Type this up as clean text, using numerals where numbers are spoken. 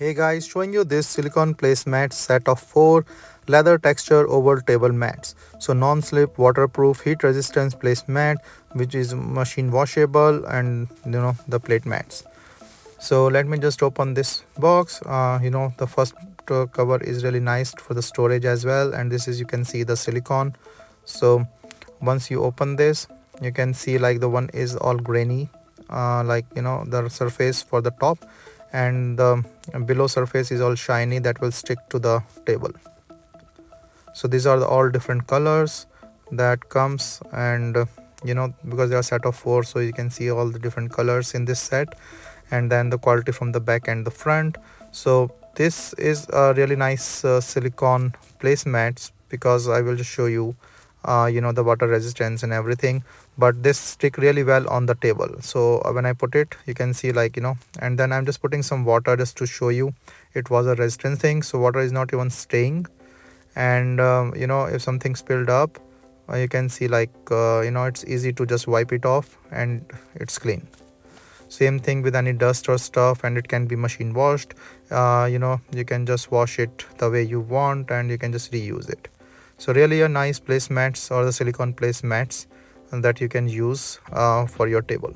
Hey guys, showing you this silicone placemat set of 4 leather texture oval table mats. So non-slip, waterproof, heat resistance placemat which is machine washable, and the plate mats. So let me just open this box. The first cover is really nice for the storage as well, and this is, you can see the silicone. So once you open this, you can see like the one is all grainy, like the surface for the top, and the below surface is all shiny, that will stick to the table. So these are all different colors that comes, and because they are set of 4, so you can see all the different colors in this set, and then the quality from the back and the front. So this is a really nice silicone placemats, because I will just show you the water resistance and everything, but this stick really well on the table. So when I put it, you can see like and then I'm just putting some water just to show you it was a resistance thing, so water is not even staying. And if something spilled up, you can see like it's easy to just wipe it off and it's clean. Same thing with any dust or stuff, and it can be machine washed. You can just wash it the way you want, and you can just reuse it. So really a nice placemats, or the silicone placemats, that you can use for your table.